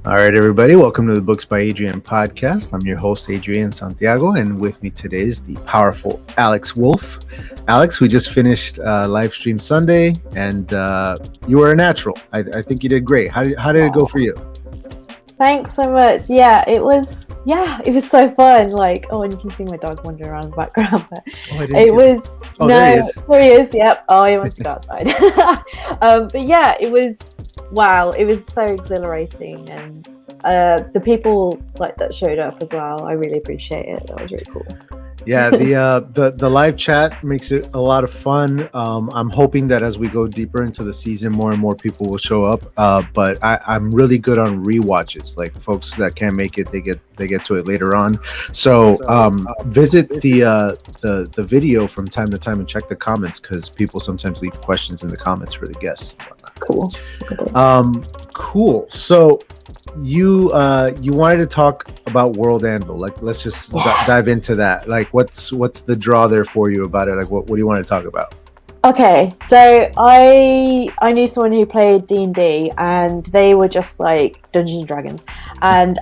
All right, everybody, welcome to the Books by Adrian podcast. I'm your host, Adrian Santiago, and with me today is the powerful Alex Wolf. Alex, we just finished LiveStream Sunday, and you were a natural. I think you did great. How did it go for you? Thanks so much. It was so fun. And you can see my dog wandering around in the background. But there he is. Yep. Oh, he wants to go outside. It was. Wow, it was so exhilarating, and the people that showed up as well, I really appreciate it. That was really cool. Yeah, the live chat makes it a lot of fun. I'm hoping that as we go deeper into the season, more and more people will show up. But I'm really good on rewatches. Like folks that can't make it, they get to it later on. So visit the video from time to time and check the comments, because people sometimes leave questions in the comments for the guests. Cool. Cool. So you wanted to talk about World Anvil. Let's just dive into that. What's the draw there for you about it? What do you want to talk about? Okay, so I knew someone who played D&D, and they were just like Dungeons and Dragons, and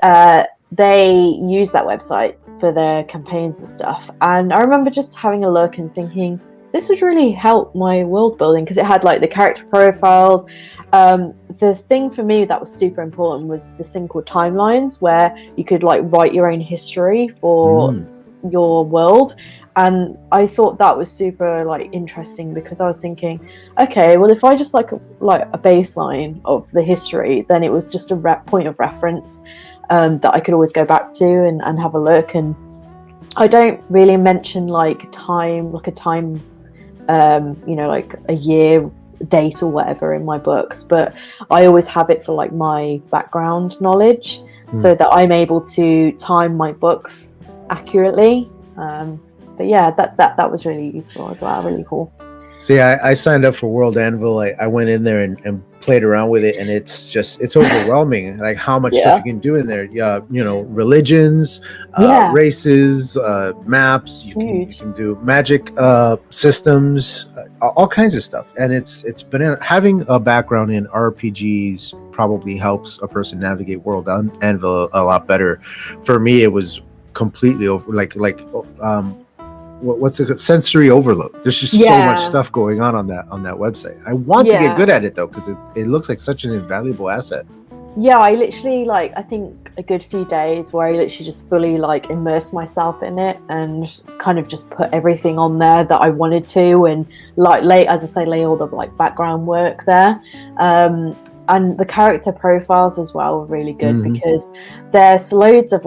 they used that website for their campaigns and stuff. And I remember just having a look and thinking, this would really help my world building, because it had the character profiles. The thing for me that was super important was this thing called timelines, where you could write your own history for your world. And I thought that was super interesting, because I was thinking, okay, well, if I just like a baseline of the history, then it was just a point of reference that I could always go back to and have a look. And I don't really mention a time a year date or whatever in my books, but I always have it for my background knowledge, so that I'm able to time my books accurately. That was really useful as well. Really cool. See, I signed up for World Anvil. I went in there and played around with it, and it's overwhelming. How much stuff you can do in there. Religions, races, maps. You can do magic systems, all kinds of stuff. And it's been having a background in RPGs probably helps a person navigate World Anvil a lot better. For me, it was completely over. What's the sensory overload? There's just so much stuff going on that website. I want to get good at it though, because it looks like such an invaluable asset. I literally I think a good few days where I literally just fully immersed myself in it, and kind of just put everything on there that I wanted to, and lay all the background work there. And the character profiles as well were really good, because there's loads of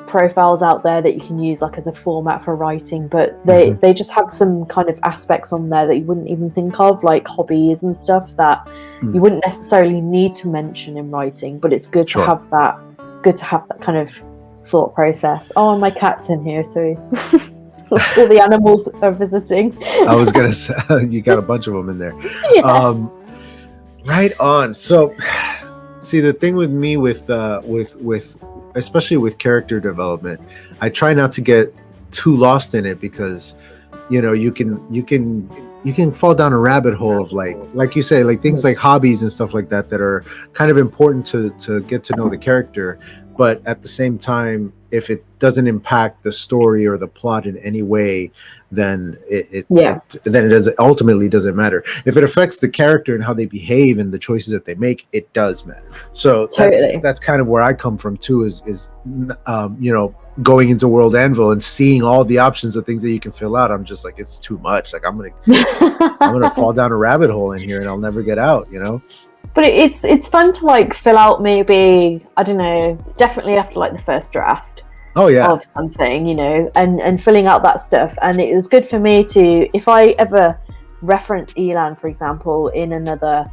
profiles out there that you can use as a format for writing, but they just have some kind of aspects on there that you wouldn't even think of, hobbies and stuff that you wouldn't necessarily need to mention in writing, but it's good to have that kind of thought process. Oh, and my cat's in here too. All the animals are visiting. I was gonna say, you got a bunch of them in there. Right on. So see, the thing with me with especially with character development, I try not to get too lost in it, because you can fall down a rabbit hole of like you say, things like hobbies and stuff like that are kind of important to get to know the character, but at the same time, if it doesn't impact the story or the plot in any way, then it ultimately doesn't matter. If it affects the character and how they behave and the choices that they make, it does matter. So that's kind of where I come from too, is going into World Anvil and seeing all the options of things that you can fill out. I'm just it's too much. I'm gonna fall down a rabbit hole in here and I'll never get out. But it's fun to fill out, maybe, I don't know, definitely after the first draft. Of something, and filling out that stuff. And it was good for me to, if I ever reference Elan, for example, in another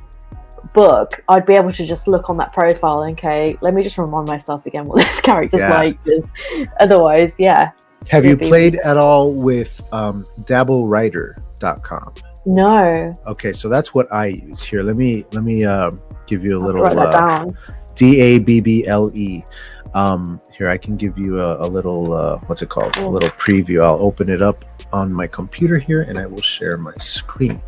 book, I'd be able to just look on that profile and, okay, let me just remind myself again what this character's like, because otherwise, Have you played at all with dabblewriter.com? No. Okay, so that's what I use here. Let me give you a little write that down. DABBLE. Here, I can give you a little, what's it called? A little preview. I'll open it up on my computer here and I will share my screen.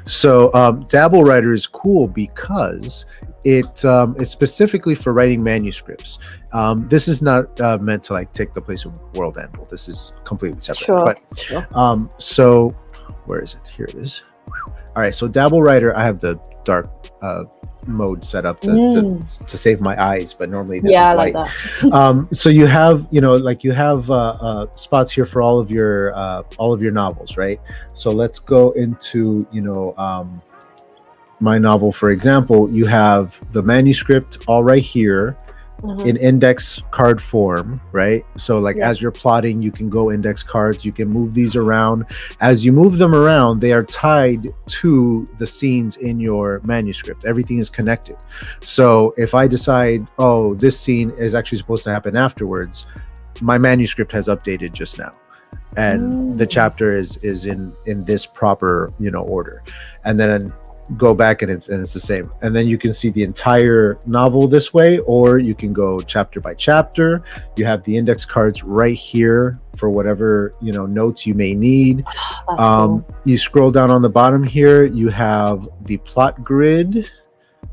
So Dabble Writer is cool because it's specifically for writing manuscripts. This is not meant to like take the place of World Anvil. This is completely separate. Sure. So where is it? Here it is. All right, so Dabble Writer, I have the dark mode set up to save my eyes, but normally this is I light. like that. So you have, you have spots here for all of your novels, right? So let's go into, my novel, for example. You have the manuscript all right here. In index card form, right? So as you're plotting, you can go index cards, you can move these around. As you move them around, they are tied to the scenes in your manuscript. Everything is connected. So if I decide, oh, this scene is actually supposed to happen afterwards, my manuscript has updated just now, and the chapter is in this proper order, and then go back and it's the same. And then you can see the entire novel this way, or you can go chapter by chapter. You have the index cards right here for whatever notes you may need. Cool. You scroll down on the bottom here, you have the plot grid,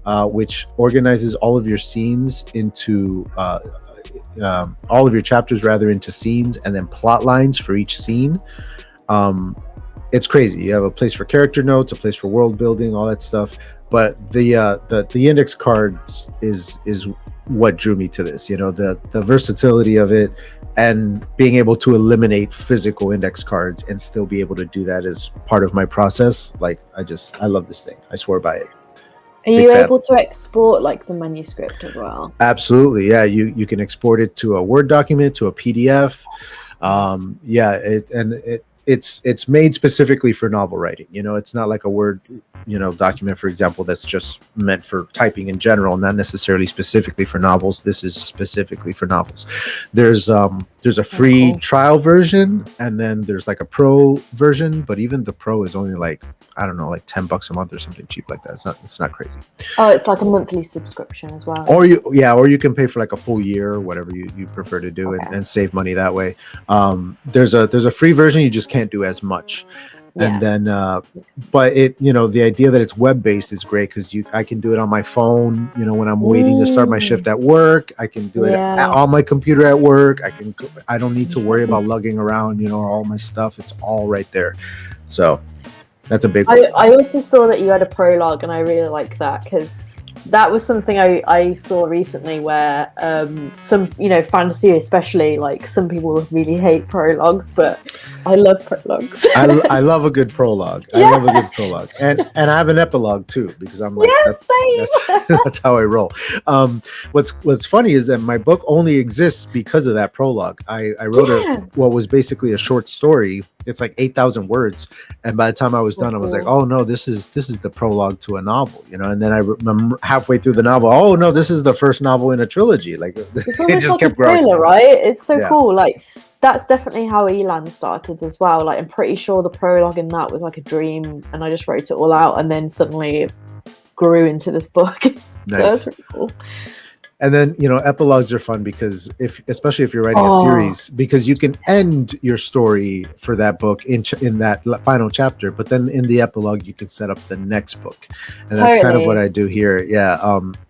which organizes all of your scenes into all of your chapters rather into scenes, and then plot lines for each scene. It's crazy. You have a place for character notes, a place for world building, all that stuff. But the index cards is what drew me to this. The versatility of it, and being able to eliminate physical index cards and still be able to do that as part of my process. I love this thing. I swear by it. Are you able to export the manuscript as well? Absolutely. Yeah. You can export it to a Word document, to a PDF. It's made specifically for novel writing. It's not like a Word document, for example, that's just meant for typing in general, not necessarily specifically for novels. This is specifically for novels. There's a free trial version, and then there's a pro version, but even the pro is only I don't know, $10 a month or something cheap like that. It's not crazy. Oh, it's like a monthly subscription as well. Or you can pay for a full year, or whatever you prefer to do, and save money that way. There's a free version. You just can't do as much. And then but it the idea that it's web-based is great, because I can do it on my phone when I'm waiting to start my shift at work. I can do it on my computer at work. I don't need to worry about lugging around all my stuff. It's all right there. So that's a big one. I also saw that you had a prologue, and I really like that, because that was something I saw recently where some fantasy, especially, some people really hate prologues, but I love prologues. I love a good prologue. I love a good prologue, and I have an epilogue too, because I'm that's how I roll. What's funny is that my book only exists because of that prologue. I wrote what was basically a short story. It's 8,000 words, and by the time I was done, I was like, oh no, this is the prologue to a novel, and then I remember halfway through the novel, oh no, this is the first novel in a trilogy. It just kept growing, thriller, right? It's so cool. That's definitely how Elan started as well. I'm pretty sure the prologue in that was a dream, and I just wrote it all out, and then suddenly it grew into this book. So that's really cool. And then epilogues are fun, because especially if you're writing a series, because you can end your story for that book in that final chapter, but then in the epilogue you can set up the next book, and that's kind of what I do here.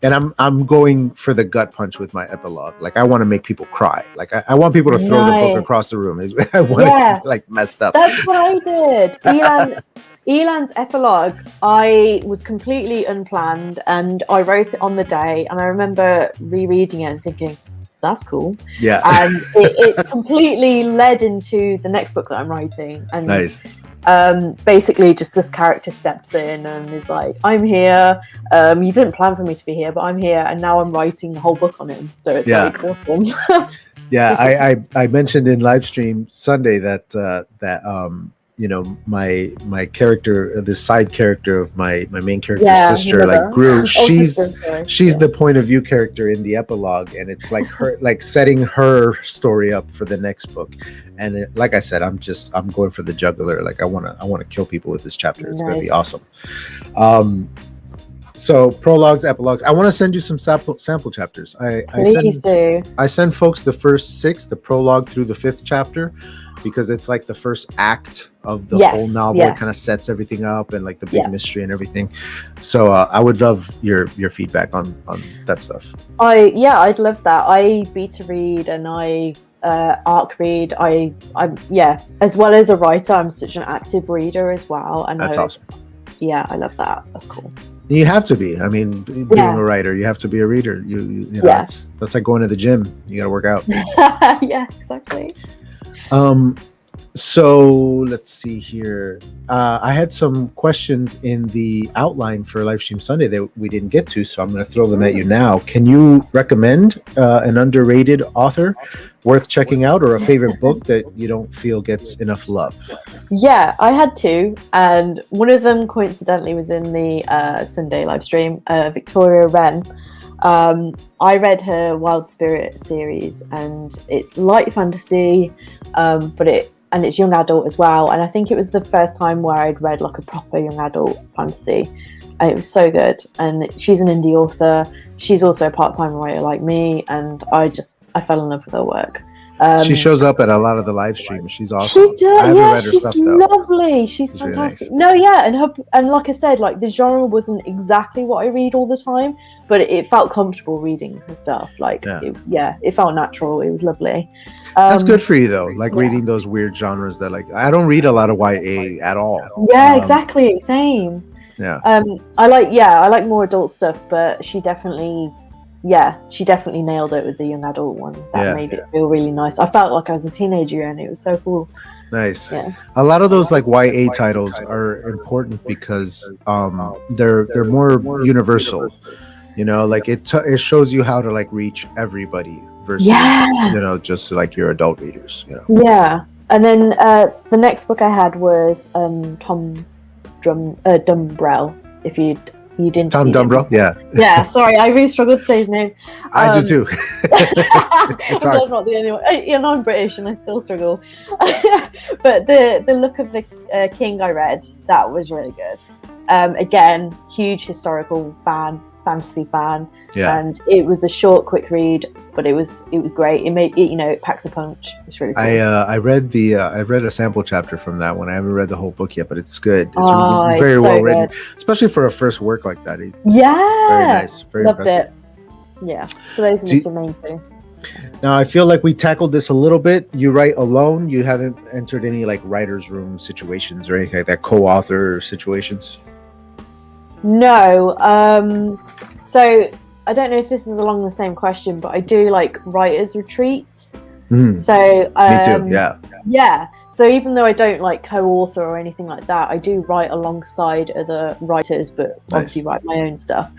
And I'm going for the gut punch with my epilogue. I want to make people cry. I want people to throw the book across the room. I want it to be messed up. That's what I did. Elan's epilogue, I was completely unplanned, and I wrote it on the day, and I remember rereading it and thinking, that's cool. Yeah. And it completely led into the next book that I'm writing. And nice. Basically just this character steps in and is like, I'm here. You didn't plan for me to be here, but I'm here, and now I'm writing the whole book on him. So it's awesome. Yeah, I mentioned in Livestream Sunday that my character, the side character of my main character's sister, grew. She's the point of view character in the epilogue, and it's her setting her story up for the next book. And like I said, I'm going for the jugular. I want to kill people with this chapter. It's going to be awesome. So prologues, epilogues. I want to send you some sample chapters. I send folks the first 6, the prologue through the 5th chapter. because it's like the first act of the Yes, whole novel. yeah. It kind of sets everything up and like the big Yeah. mystery and everything. So I would love your feedback on that stuff. I'd love that. I beta read and I arc read. I'm as well as a writer, I'm such an active reader as well. And That's awesome. Yeah, I love that. That's cool. You have to be. I mean, being a writer, you have to be a reader. You know, that's like going to the gym. You got to work out. Yeah, exactly. So let's see here. I had some questions in the outline for Livestream Sunday that we didn't get to, so I'm going to throw them at you now. Can you recommend an underrated author worth checking out, or a favorite book that you don't feel gets enough love? Yeah, I had two, and one of them coincidentally was in the Sunday live stream. Victoria Wren. I read her Wild Spirit series, and it's light fantasy, but it's young adult as well. And I think it was the first time where I'd read like a proper young adult fantasy, and it was so good. And she's an indie author. She's also a part-time writer like me, and I fell in love with her work. She shows up at a lot of the live streams. She's awesome. She does. I haven't Yeah, read her she's stuff, though. lovely. She's fantastic. Really nice. No, yeah, and like I said, like the genre wasn't exactly what I read all the time, but it felt comfortable reading her stuff. Like, it felt natural. It was lovely. That's good for you though. Like reading those weird genres that, like, I don't read a lot of YA at all. Yeah, exactly. Same. Yeah. I like more adult stuff, but she definitely nailed it with the young adult one. That made it feel really nice. I felt like I was a teenager, and it was so cool. Nice. Yeah. A lot of those like YA titles are important because they're more universal. You know, like it shows you how to like reach everybody versus you know, just like your adult readers. You know. Yeah. And then the next book I had was Tom Dumbrell. If you didn't. Tom Dumbrell, yeah. Sorry, I really struggled to say his name. I do too. It's hard. I'm not the only one. I'm British and I still struggle. But the Look of the King I read, that was really good. Again, huge historical fantasy fan, and it was a short, quick read, but it was great. It made it, it packs a punch. It's really cool. I read a sample chapter from that one. I haven't read the whole book yet, but it's good. It's very well written, especially for a first work like that. Very nice, very loved impressive. It. Yeah, so those are the main two. Now I feel like we tackled this a little bit. You write alone. You haven't entered any like writer's room situations or anything like that, co-author situations? No. So I don't know if this is along the same question, but I do like writers' retreats. So me too. Yeah. So even though I don't like co-author or anything like that, I do write alongside other writers, but obviously write my own stuff.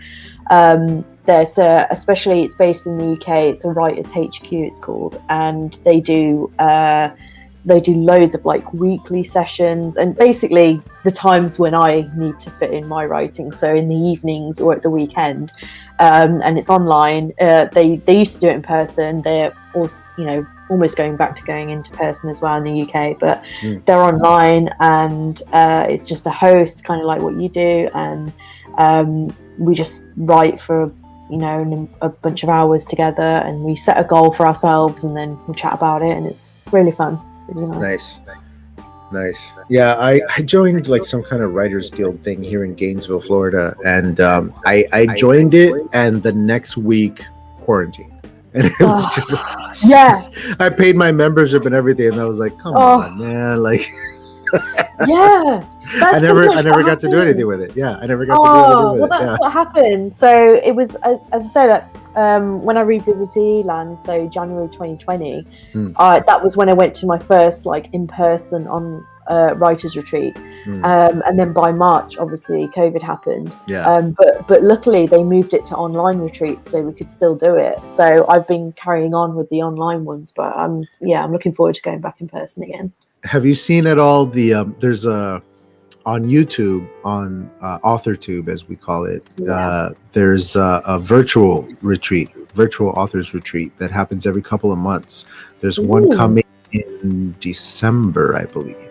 There's especially it's based in the UK. It's a Writers HQ. It's called, and they do loads of like weekly sessions, and basically the times when I need to fit in my writing. So in the evenings or at the weekend, and it's online. They used to do it in person. They're also, almost going back to going into person as well in the UK, but they're online, and it's just a host, kind of like what you do, and we just write for a bunch of hours together, and we set a goal for ourselves, and then we chat about it, and it's really fun. Nice. Yeah, I joined like some kind of writers guild thing here in Gainesville, Florida, and I joined it, and the next week quarantine, and it was just I paid my membership and everything, and I was like, come on, man, like I never got to do anything with it. I never got to do anything with it. Well, that's what happened. So it was, as I said, when I revisited Eland, so January 2020, that was when I went to my first like in-person on writers retreat, and then by March, obviously, COVID happened. But luckily they moved it to online retreats, so we could still do it. So I've been carrying on with the online ones, but I'm looking forward to going back in person again. Have you seen at all the there's a on YouTube, on AuthorTube as we call it, there's a virtual authors retreat that happens every couple of months. There's one coming in December, I believe,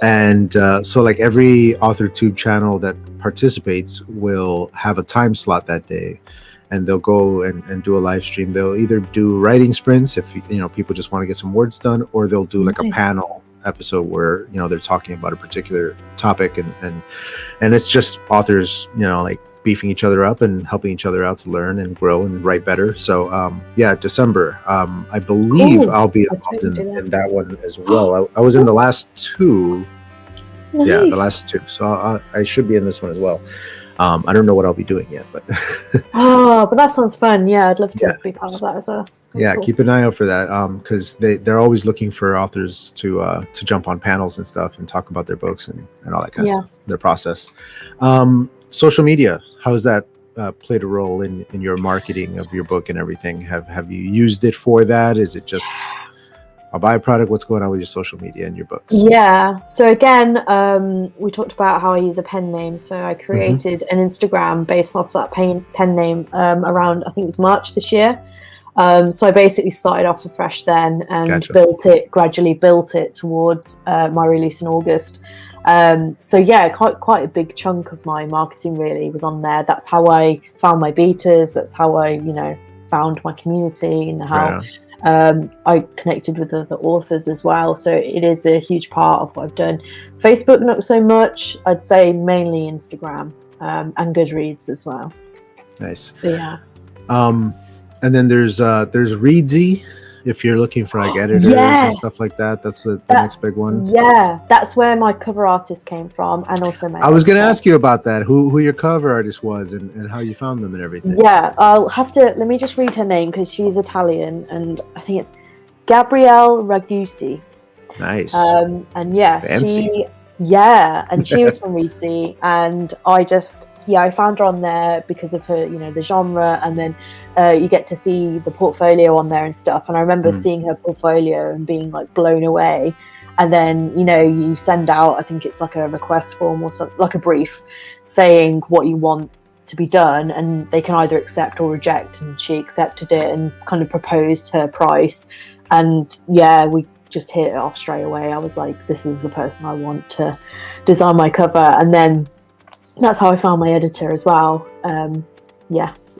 and so like every AuthorTube channel that participates will have a time slot that day, and they'll go and do a live stream. They'll either do writing sprints if people just want to get some words done, or they'll do like a panel episode where they're talking about a particular topic, and it's just authors like beefing each other up and helping each other out to learn and grow and write better. So December, I believe I'll be involved in that one as well. I was in the last two. Nice. Yeah, the last two, so I should be in this one as well. I don't know what I'll be doing yet, but but that sounds fun. Yeah, I'd love to be part of that as well. That's cool. Keep an eye out for that, because they're always looking for authors to jump on panels and stuff and talk about their books and all that kind of stuff, their process. Social media, how has that played a role in your marketing of your book and everything? Have you used it for that? Is it just a byproduct? What's going on with your social media and your books? Yeah, so again, we talked about how I use a pen name. So I created an Instagram based off that pen name around, I think it was March this year. So I basically started off afresh then and gradually built it towards my release in August. So yeah, quite a big chunk of my marketing really was on there. That's how I found my beaters. That's how I, found my community, and how I connected with other authors as well. So it is a huge part of what I've done. Facebook, not so much. I'd say mainly Instagram, and Goodreads as well. Nice. So, yeah. And then there's Readsy. If you're looking for like editors and stuff like that, that's the next big one. Yeah, that's where my cover artist came from, and also my. I was going to ask you about that. Who your cover artist was and how you found them and everything. Yeah, let me just read her name because she's Italian, and I think it's Gabrielle Ragnusi. Nice. And fancy. She was from Readsy, and I found her on there because of her, the genre, and then you get to see the portfolio on there and stuff. And I remember seeing her portfolio and being like blown away. And then, you send out, I think it's like a request form or something, like a brief saying what you want to be done, and they can either accept or reject. And she accepted it and kind of proposed her price. And we just hit it off straight away. I was like, this is the person I want to design my cover. And then that's how I found my editor as well.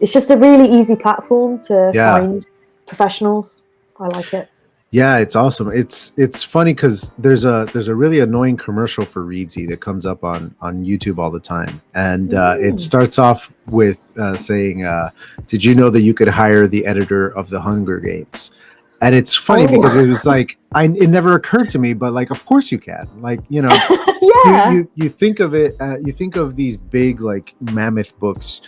It's just a really easy platform to find professionals. I like it. Yeah, it's awesome. It's funny because there's a really annoying commercial for Readsy that comes up on YouTube all the time, and it starts off with saying, "Did you know that you could hire the editor of the Hunger Games?" And it's funny because it was like it never occurred to me, but like, of course you can. Like, you think of it. You think of these big like mammoth books,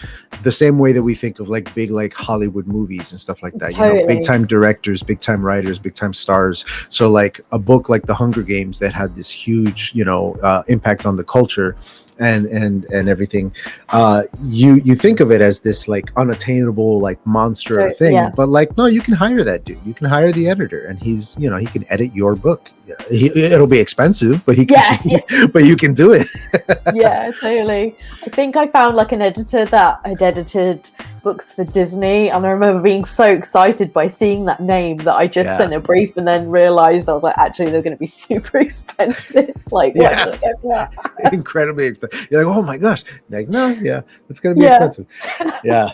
the same way that we think of like big like Hollywood movies and stuff like that. Totally. Big time directors, big time writers, big time stars. So like a book like The Hunger Games that had this huge impact on the culture and everything. You think of it as this like unattainable like monster thing, but like no, you can hire that dude. You can hire the editor, and he's he can edit your book. It'll be expensive, but but you can do it. Yeah, totally. I think I found like an editor that had edited books for Disney, and I remember being so excited by seeing that name that I just sent a brief and then realized I was like, actually they're going to be super expensive. Like, why did I get that? Incredibly expensive. You're like, oh my gosh. Like, no, it's going to be expensive. Yeah.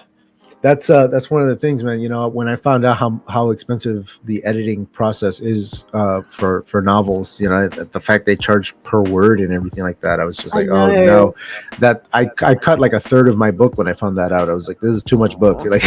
That's one of the things, man. When I found out how expensive the editing process is for novels, the fact they charge per word and everything like that, I was just like, oh no. That I cut like a third of my book when I found that out. I was like, this is too much book. Like,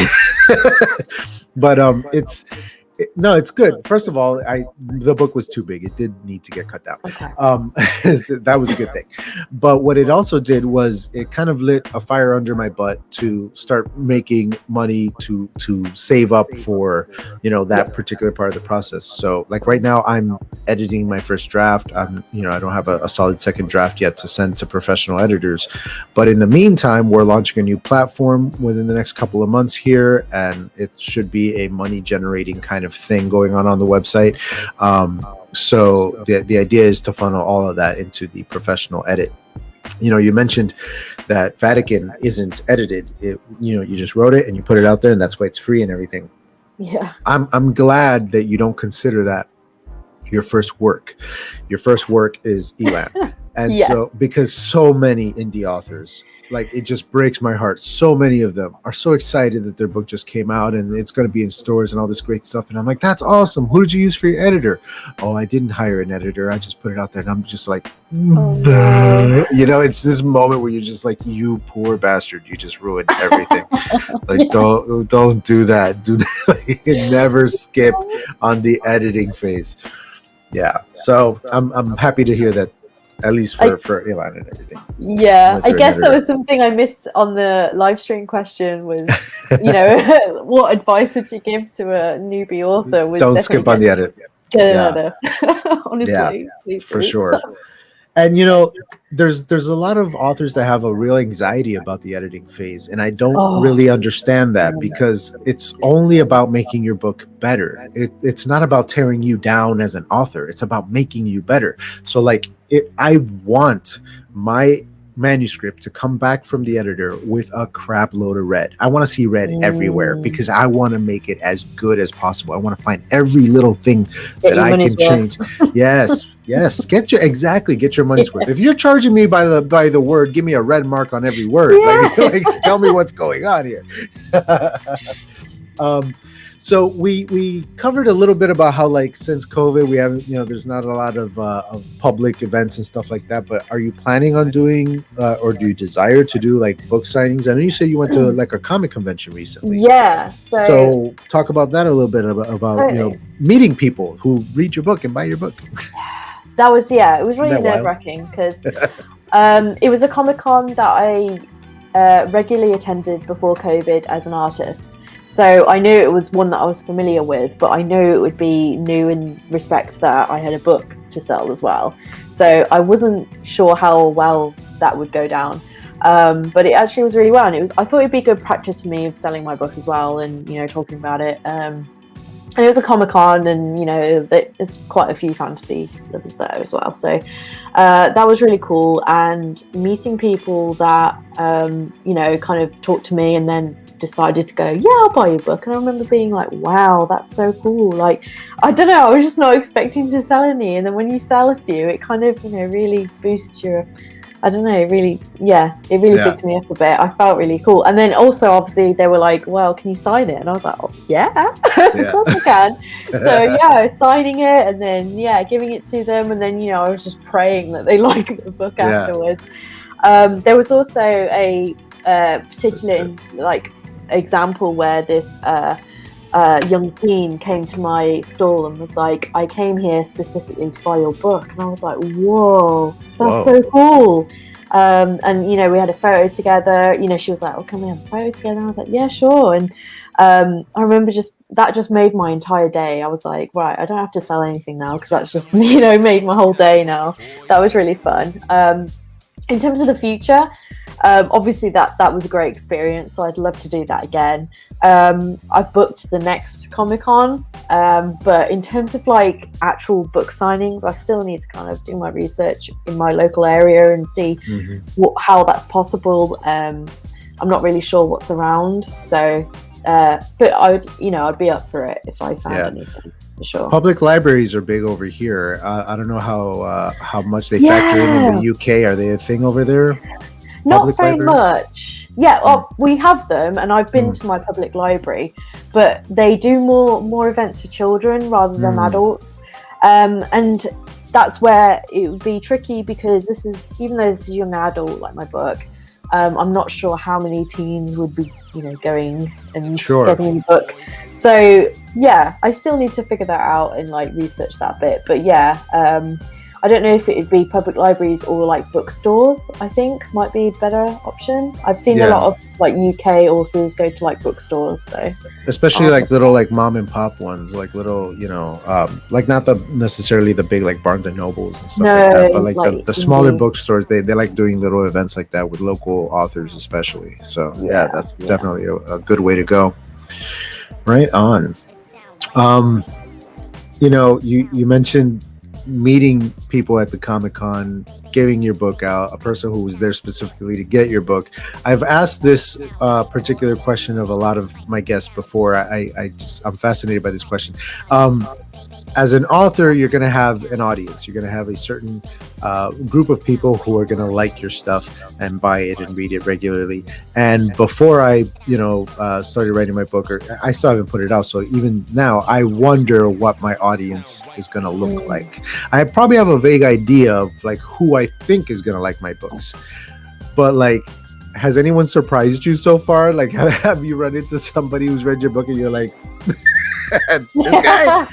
but it's good. First of all, the book was too big. It did need to get cut down. Okay. So that was a good thing. But what it also did was it kind of lit a fire under my butt to start making money to save up for, that particular part of the process. So like right now I'm editing my first draft. I don't have a solid second draft yet to send to professional editors. But in the meantime, we're launching a new platform within the next couple of months here, and it should be a money generating kind of thing going on the website. So the idea is to funnel all of that into the professional edit. You mentioned that Vatican isn't edited. You just wrote it and you put it out there, and that's why it's free and everything. Yeah. I'm glad that you don't consider that your first work. Your first work is ELAM. And Yeah. so, because so many indie authors, like, it just breaks my heart. So many of them are so excited that their book just came out and it's going to be in stores and all this great stuff. And I'm like, that's awesome. Who did you use for your editor? Oh, I didn't hire an editor. I just put it out there. And I'm just like, Oh, no. you know, it's this moment where you're just like, you poor bastard. You just ruined everything. Like, don't do that. Do never skip on the editing phase. Yeah. So I'm happy to hear that, at least for Ilan and everything. Yeah, I guess that was something I missed on the live stream question was, you know, what advice would you give to a newbie author? Don't skip on the edit. Get an editor. Honestly. Yeah, for sure. And, you know, there's a lot of authors that have a real anxiety about the editing phase. And I don't really understand that, because it's only about making your book better. It's not about tearing you down as an author. It's about making you better. So, like, I want my manuscript to come back from the editor with a crap load of red. I want to see red everywhere, because I want to make it as good as possible. I want to find every little thing that I can change. Yes. Get your money's worth. If you're charging me by the word, give me a red mark on every word. Yeah. Like, tell me what's going on here. So we covered a little bit about how, like, since COVID, we haven't, you know, there's not a lot of public events and stuff like that. But are you planning on doing, or do you desire to do, like, book signings? I know you said you went to like a comic convention recently. Yeah. So talk about that a little bit about you know, meeting people who read your book and buy your book. That was, it was really nerve-wracking, because it was a Comic-Con that I regularly attended before COVID as an artist. So I knew it was one that I was familiar with, but I knew it would be new in respect that I had a book to sell as well. So I wasn't sure how well that would go down. But it actually was really well. And I thought it'd be good practice for me of selling my book as well, and, you know, talking about it. And it was a Comic-Con, and, you know, there's quite a few fantasy lovers there as well. So that was really cool. And meeting people that, you know, kind of talked to me and then decided to go, I'll buy your book. And I remember being like, wow, that's so cool. Like, I don't know, I was just not expecting to sell any. And then when you sell a few, it kind of, you know, really boosts your, I don't know, it really picked me up a bit. I felt really cool. And then also, obviously, they were like, well, can you sign it? And I was like, oh, of course I can. So, signing it, and then, giving it to them. And then, you know, I was just praying that they liked the book afterwards. There was also a particular, like, example where this young teen came to my stall and was like, I came here specifically to buy your book. And I was like, whoa, that's so cool. And, you know, we had a photo together. You know, she was like, oh, can we have a photo together? And I was like, yeah, sure. And I remember that just made my entire day. I was like, right, I don't have to sell anything now, because that's just, you know, made my whole day now. That was really fun. In terms of the future, obviously that was a great experience, so I'd love to do that again. I've booked the next Comic-Con, but in terms of, like, actual book signings, I still need to kind of do my research in my local area and see how that's possible. I'm not really sure what's around, so but I'd be up for it if I found anything. For sure. Public libraries are big over here. I don't know how much they factor in the UK. Are they a thing over there? Not very much. Well, we have them, and I've been to my public library, but they do more events for children rather than adults. And that's where it would be tricky, because even though this is young adult, like my book, I'm not sure how many teens would be, you know, going and getting a book. So I still need to figure that out and, like, research that bit. But I don't know if it would be public libraries or, like, bookstores. I think might be a better option. I've seen a lot of, like, UK authors go to, like, bookstores. So especially like little, like, mom and pop ones, like little, you know, like, not necessarily the big, like, Barnes and Nobles and stuff like that, but like the smaller bookstores, they like doing little events like that with local authors especially. So that's definitely a good way to go. Right on. You know, you mentioned meeting people at the Comic-Con, giving your book out, a person who was there specifically to get your book. I've asked this particular question of a lot of my guests before. I'm fascinated by this question. as an author, you're going to have an audience. You're going to have a certain group of people who are going to like your stuff and buy it and read it regularly. And before I, started writing my book, or I still haven't put it out. So even now, I wonder what my audience is going to look like. I probably have a vague idea of like who I think is going to like my books. But like, has anyone surprised you so far? Like, have you run into somebody who's read your book and you're like, this guy?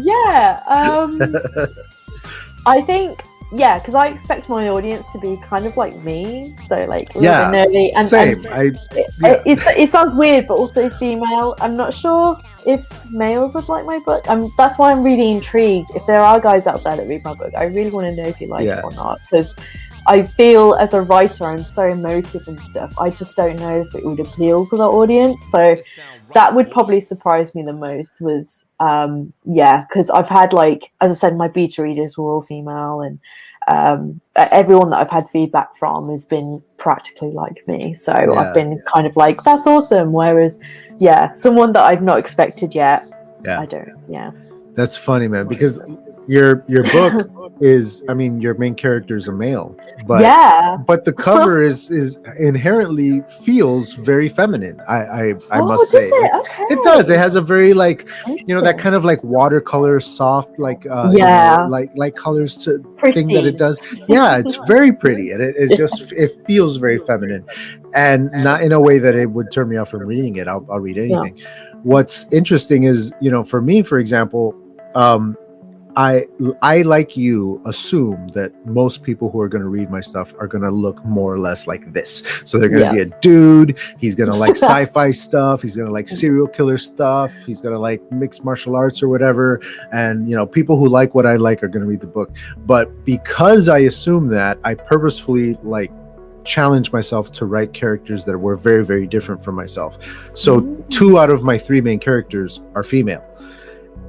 Yeah. I think, because I expect my audience to be kind of like me. So like, nerdy. And, same. It sounds weird, but also female. I'm not sure if males would like my book. That's why I'm really intrigued. If there are guys out there that read my book, I really want to know if you like it or not, because I feel as a writer, I'm so emotive and stuff. I just don't know if it would appeal to the audience. So that would probably surprise me the most was, because I've had, like, as I said, my beta readers were all female, and everyone that I've had feedback from has been practically like me. So I've been kind of like, that's awesome. Whereas, someone that I've not expected yet, I don't. That's funny, man, because your book is, your main character is a male, but the cover is inherently feels very feminine. I must say it does. It has a very like, that kind of like watercolor soft, like like colors to pretty thing that it does. Yeah, it's very pretty, and it just it feels very feminine, and not in a way that it would turn me off from reading it. I'll read anything. What's interesting is, for me, for example, I like you assume that most people who are going to read my stuff are going to look more or less like this. So they're going to be a dude. He's going to like sci-fi stuff. He's going to like serial killer stuff. He's going to like mixed martial arts or whatever. And, people who like what I like are going to read the book. But because I assume that, I purposefully like challenge myself to write characters that were very, very different from myself. So 2 out of my 3 main characters are female.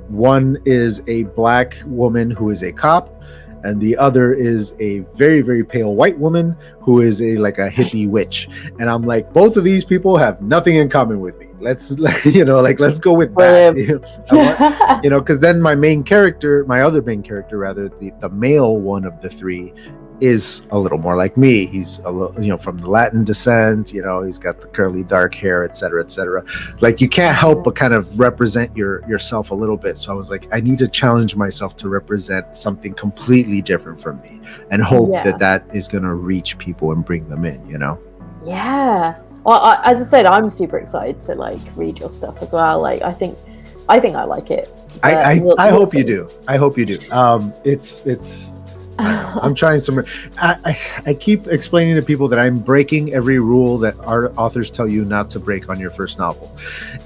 One is a black woman who is a cop, and the other is a very, very pale white woman who is a hippie witch. And I'm like, both of these people have nothing in common with me. Let's let's go with that. Because then my other main character, the male one of the 3, is a little more like me. He's a little, from the Latin descent, he's got the curly dark hair, etc., etc. Like, you can't help but kind of represent yourself a little bit. So I was like, I need to challenge myself to represent something completely different from me, and hope that is going to reach people and bring them in, Yeah. Well, as I said, I'm super excited to like read your stuff as well. Like, I think I like it. I hope you do. I hope you do. It's I'm trying some. I keep explaining to people that I'm breaking every rule that our authors tell you not to break on your first novel.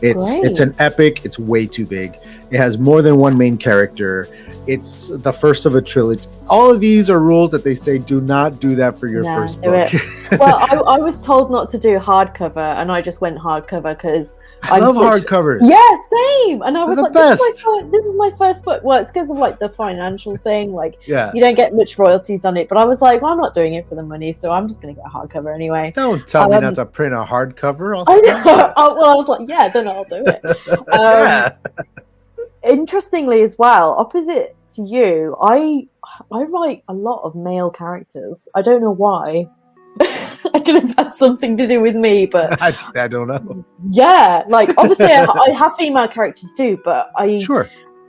It's an epic. It's way too big. It has more than one main character. It's the first of a trilogy. All of these are rules that they say do not do that for your first book. Well, I was told not to do hardcover, and I just went hardcover because I love hardcovers. Yeah, same. And I was like, this is my first book. Well, it's because of like the financial thing. Like, you don't get much royalties on it. But I was like, well, I'm not doing it for the money, so I'm just going to get a hardcover anyway. Don't tell me not to print a hardcover. I was like, then I'll do it. Interestingly as well, opposite to you, I write a lot of male characters. I don't know why. I don't know if that's something to do with me, but I don't know. Yeah, like obviously I have female characters too, but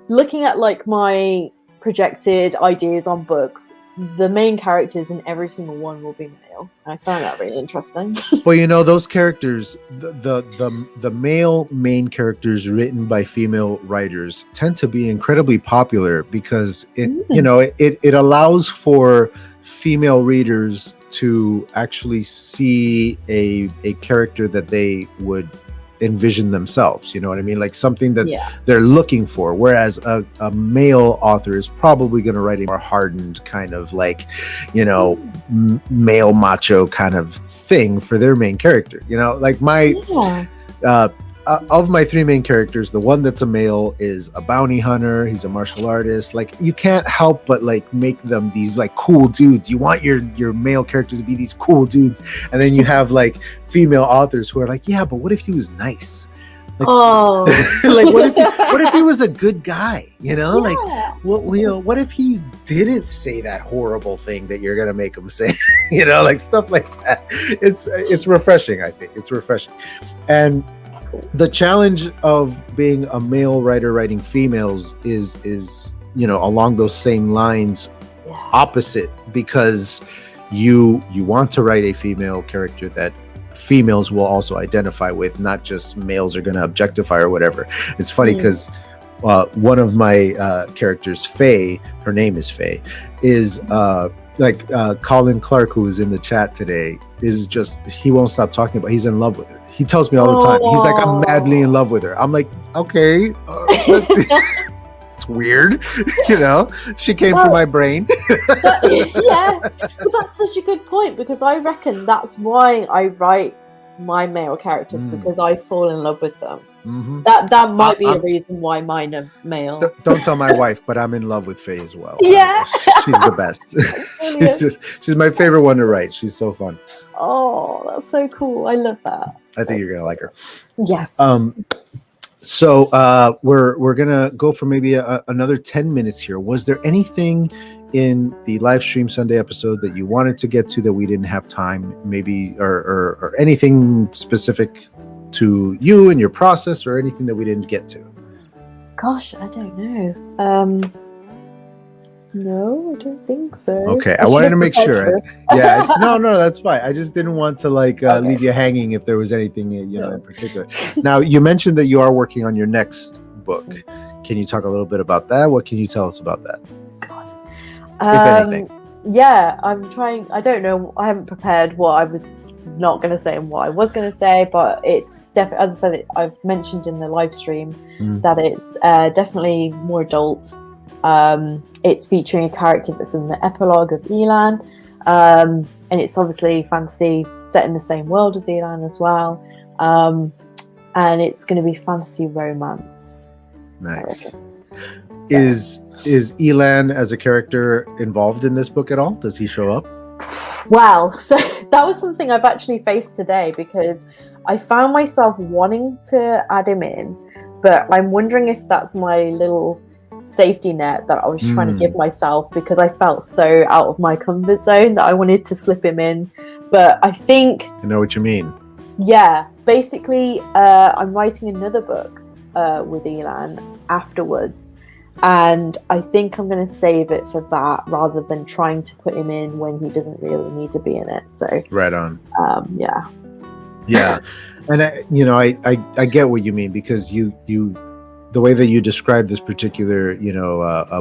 looking at like my projected ideas on books, the main characters in every single one will be male. I found that really interesting. Well, those characters, the male main characters written by female writers tend to be incredibly popular because it allows for female readers to actually see a character that they would envision themselves, you know what I mean, like something that they're looking for, whereas a male author is probably going to write a more hardened kind of like, male macho kind of thing for their main character, like my of my 3 main characters, the one that's a male is a bounty hunter. He's a martial artist. Like, you can't help but like make them these like cool dudes. You want your male characters to be these cool dudes, and then you have like female authors who are like, yeah, but what if he was nice? Like, Oh. like what if he was a good guy? You know, Yeah. like what if he didn't say that horrible thing that you're gonna make him say? You know, like stuff like that. It's refreshing. I think it's refreshing, and the challenge of being a male writer writing females is along those same lines, opposite, because you want to write a female character that females will also identify with, not just males are going to objectify or whatever. It's funny because one of my characters, Faye, her name is Faye, is Colin Clark, who is in the chat today, is just, he won't stop talking about, he's in love with her. He tells me all the time. He's like, I'm madly in love with her. I'm like, okay, it's weird, you know. She came from my brain. Yeah, but that's such a good point, because I reckon that's why I write my male characters, because I fall in love with them. That might be a reason why mine are male. Don't tell my wife, but I'm in love with Faye as well. Yeah, she's the best. She's my favorite one to write. She's so fun. Oh, that's so cool. I love that. I think you're gonna like her. Yes. So we're gonna go for maybe another 10 minutes here. Was there anything in the live stream Sunday episode that you wanted to get to that we didn't have time, maybe, or anything specific to you and your process, or anything that we didn't get to? Gosh, I don't know. No, I don't think so. Okay, I wanted to make sure. Yeah, no, that's fine. I just didn't want to leave you hanging if there was anything in particular. Now, you mentioned that you are working on your next book. Can you talk a little bit about that? What can you tell us about that? God. If anything. Yeah, I'm trying. I don't know. I haven't prepared what I was not going to say and what I was going to say, but it's definitely, as I said, I've mentioned in the live stream that it's definitely more adult. It's featuring a character that's in the epilogue of Elan, and it's obviously fantasy set in the same world as Elan as well, and it's going to be fantasy romance. Nice. Is Elan as a character involved in this book at all? Does he show up? Wow, so that was something I've actually faced today, because I found myself wanting to add him in, but I'm wondering if that's my little safety net that I was trying to give myself, because I felt so out of my comfort zone that I wanted to slip him in. But I think I know what you mean. Yeah, basically I'm writing another book with Elan afterwards, and I think I'm going to save it for that rather than trying to put him in when he doesn't really need to be in it. So right on. Yeah, and I get what you mean, because you the way that you describe this particular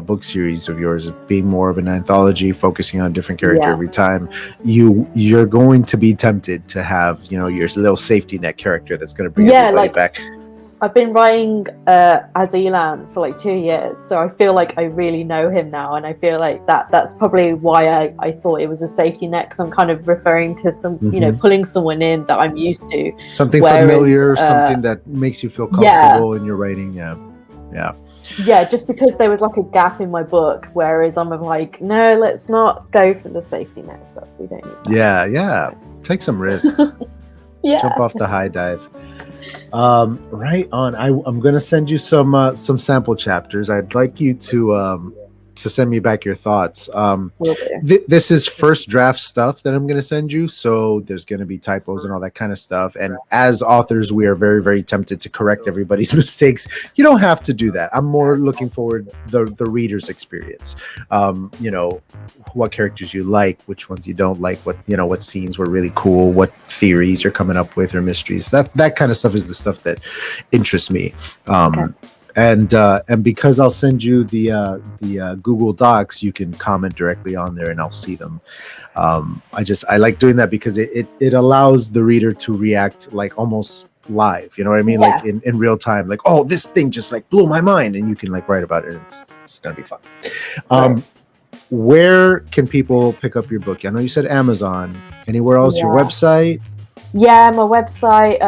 book series of yours as being more of an anthology, focusing on a different character every time, you're going to be tempted to have your little safety net character that's going to bring everybody back. I've been writing as Elan for 2 years, so I feel like I really know him now, and I feel like that's probably why I thought it was a safety net, because I'm kind of referring to some pulling someone in that I'm used to, something familiar, something that makes you feel comfortable in your writing. Yeah, just because there was a gap in my book, whereas I'm like, no, let's not go for the safety net stuff. We don't need that. Yeah, take some risks. Jump off the high dive. Right on. I'm gonna send you some sample chapters. I'd like you to send me back your thoughts. This is first draft stuff that I'm gonna send you, so there's gonna be typos and all that kind of stuff, and as authors we are very, very tempted to correct everybody's mistakes. You don't have to do that. I'm more looking forward the reader's experience. What characters you like, which ones you don't like, what scenes were really cool, what theories you're coming up with, or mysteries. That kind of stuff is the stuff that interests me. And because I'll send you the Google Docs, you can comment directly on there and I'll see them. I like doing that because it allows the reader to react almost live, you know what I mean? In real time, oh, this thing just blew my mind, and you can write about it, and it's gonna be fun. Where can people pick up your book? I know you said Amazon. Anywhere else? Your website? Yeah, my website.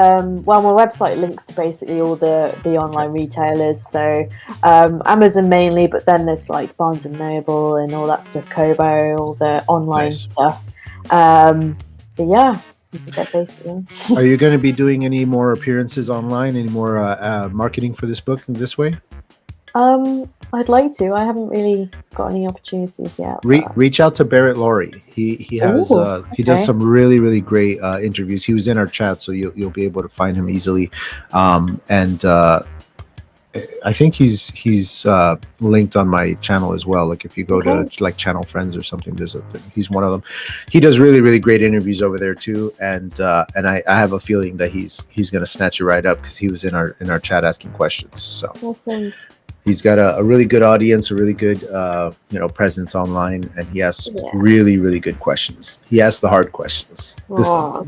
My website links to basically all the online retailers. So Amazon mainly, but then there's Barnes and Noble and all that stuff, Kobo, all the online stuff. But yeah, Basically. Are you going to be doing any more appearances online? Any more marketing for this book in this way? I'd like to. I haven't really got any opportunities yet. Reach out to Barrett Laurie. He has he does some really great interviews. He was in our chat, so you'll be able to find him easily. I think he's linked on my channel as well. Like if you go to like Channel Friends or something, he's one of them. He does really great interviews over there too. And I have a feeling that he's gonna snatch you right up because he was in our chat asking questions. So awesome. He's got a really good audience, a really good presence online, and he asks really good questions. He asks the hard questions. Well,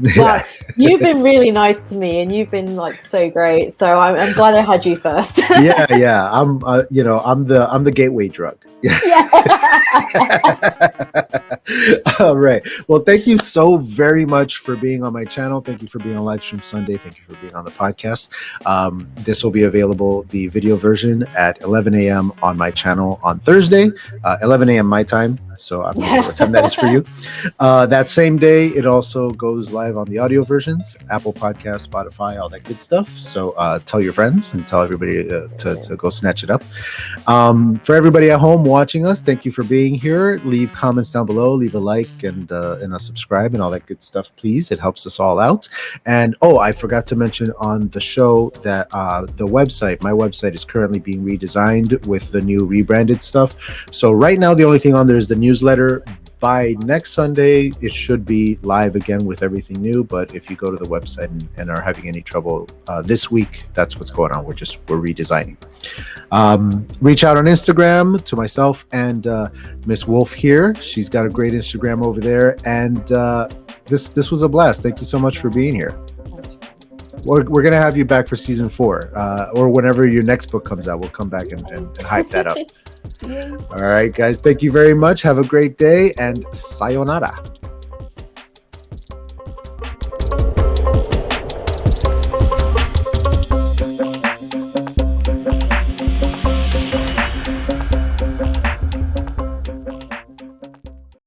you've been really nice to me, and you've been like so great. So I'm glad I had you first. yeah. I'm the gateway drug. Yeah. All right. Well, thank you so very much for being on my channel. Thank you for being on Livestream Sunday. Thank you for being on the podcast. This will be available, the video version, at 11 a.m. on my channel on Thursday, 11 a.m. my time. So I'm not sure what time that is for you. That same day, it also goes live on the audio versions, Apple Podcasts, Spotify, all that good stuff. So tell your friends and tell everybody to go snatch it up. For everybody at home watching us, thank you for being here. Leave comments down below, leave a like and a subscribe and all that good stuff, please. It helps us all out. And I forgot to mention on the show that the website, my website, is currently being redesigned with the new rebranded stuff. So right now, the only thing on there is the newsletter. By next Sunday, it should be live again with everything new. But if you go to the website and are having any trouble this week, that's what's going on. We're redesigning. Reach out on Instagram to myself and Miss Wolf here. She's got a great Instagram over there. And this was a blast. Thank you so much for being here. We're going to have you back for season 4 or whenever your next book comes out. We'll come back and hype that up. All right, guys. Thank you very much. Have a great day and sayonara.